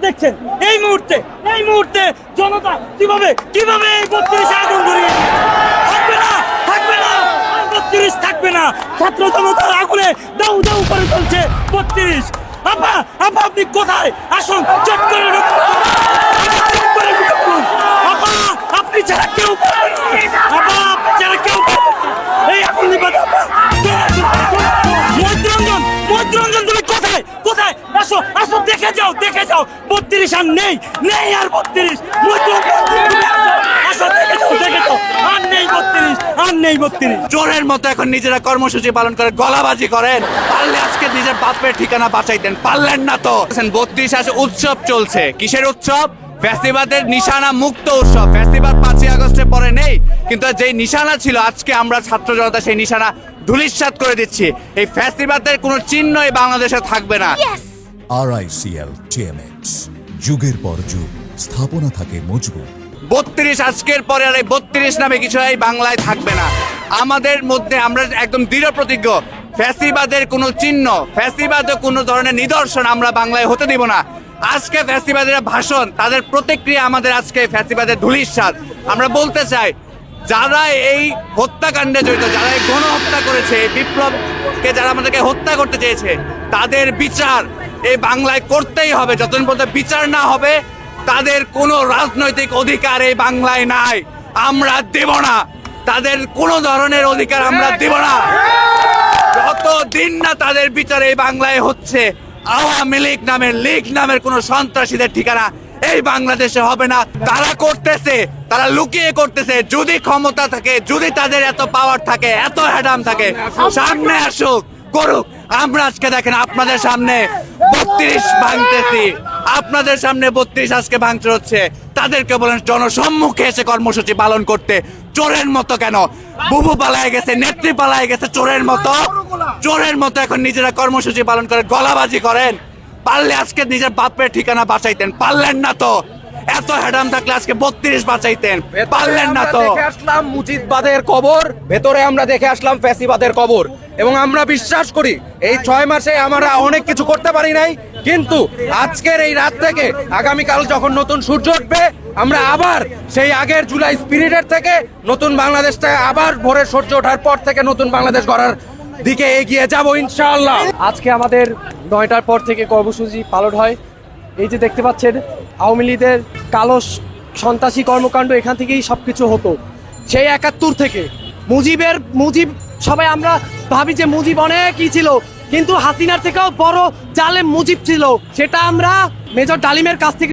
দেখছেন এই মুহূর্তে জনতা কিভাবে কিভাবে এই 32 আগুন ধরিয়ে থাকবে না 32 থাকবে না। ছাত্র জনতার আগুনে দাউ দাউ করে চলছে 32। আপা আপনি কোথায়? আসুন চট করে আপা আপনি ছাড়া কেউ আপনি ছাড়া কেউ এই আগুন নিবাতে মৈত্ররঞ্জন তুমি কোথায় আসো দেখে যাও 32 আর নেই আর 32 আসো দেখে যাও আর নেই 32 চোরের মতো এখন নিজেরা কর্মসূচি পালন করে গলাবাজি করেন। পারলে আজকে নিজের বাপের ঠিকানা বাঁচাইতেন, পারলেন না তো। 32 আসে উৎসব চলছে। কিসের উৎসব? ফ্যাসিবাদের নিশানা মুক্ত উৎসব। ফ্যাসিবাদ 5ই আগস্টের পরে নেই, কিন্তু যেই নিশানা ছিল আজকে আমরা ছাত্র জনতা সেই নিশানা ধূলিসাৎ করে দিচ্ছি। এই ফ্যাসিবাদের কোনো চিহ্নই বাংলাদেশে থাকবে না। RICL TMX, যুগের পর যুগ স্থাপনা থাকে মজবুত। 32 আজকের পরে আর এই 32 নামে কিছু এই বাংলায় থাকবে না। আমাদের মধ্যে আমরা একদম দৃঢ় প্রতিজ্ঞ, ফ্যাসিবাদের কোনো চিহ্ন, ফ্যাসিবাদের কোনো ধরনের নিদর্শন আমরা বাংলায় হতে দিব না। আজকে ফ্যাসিবাদের ভাষণ, তাদের প্রতিক্রিয়া আমাদের আজকে ফ্যাসিবাদের ধূলিসাৎ। আমরা বলতে চাই, যারা এই হত্যাকাণ্ডে জড়িত, যারা এই গণহত্যা করেছে, এই বিপ্লবকে যারা আমাদেরকে হত্যা করতে চেয়েছে, তাদের বিচার এই বাংলায় করতেই হবে। যতদিন পর্যন্ত বিচার না হবে, তাদের কোনো রাজনৈতিক অধিকার এই বাংলায় নাই, আমরা দেব না। তাদের কোনো ধরনের অধিকার আমরা দেব না যতদিন না তাদের বিচার এই বাংলায় হচ্ছে। আওয়ামী লীগ নামের কোন সন্ত্রাসীদের ঠিকানা এই বাংলাদেশে হবে না। তারা করতেছে, তারা লুকিয়ে করতেছে। যদি ক্ষমতা থাকে, যদি তাদের এত পাওয়ার থাকে, এত হ্যাডাম থাকে, সামনে আসুক, করুক। আমরা আজকে দেখেন আপনাদের সামনে 32 ভাঙতেছি, আপনাদের সামনে 32 আজকে ভাঙচুর হচ্ছে। তাদেরকে বলেন জনসম্মুখে এসে কর্মসূচি পালন করতে। চোরের মতো কেন? বুবু পালায় গেছে, নেত্রী পালায় গেছে, চোরের মতো এখন নিজেরা কর্মসূচি পালন করে গলাবাজি করেন। পারলে আজকে নিজের বাপের ঠিকানা বাঁচাইতেন, পারলেন না তো। এত হ্যাডাম থাকলে আজকে 32 বাঁচাইতেন, পারলেন না তো। দেখে আসলাম মুজিববাদের কবর, ভেতরে আমরা দেখে আসলাম ফ্যাসিবাদের কবর। এবং আমরা বিশ্বাস করি এই 6 মাসে আমরা অনেক কিছু করতে পারি নাই, কিন্তু আজকের এই রাত থেকে আগামীকাল যখন নতুন সূর্য উঠবে, আমরা আবার সেই আগের জুলাই স্পিরিটের থেকে নতুন বাংলাদেশটা আবার ভোরের সূর্য ওঠার পর থেকে নতুন বাংলাদেশ গড়ার দিকে এগিয়ে যাব ইনশাআল্লাহ। আজকে আমাদের 9টার পর থেকে কর্মসূচি পালন হয়। এই যে দেখতে পাচ্ছেন আওয়ামী লীগের কালো সন্ত্রাসী কর্মকাণ্ড এখান থেকেই সবকিছু হতো। সেই 71 থেকে মুজিব সবাই আমরা ভাবি যে মুজিব অনেকই ছিল, কিন্তু হাসিনার থেকেও বড় জালেম মুজিব ছিল। সেটা আমরা মেজর ডালিমের কাছ থেকে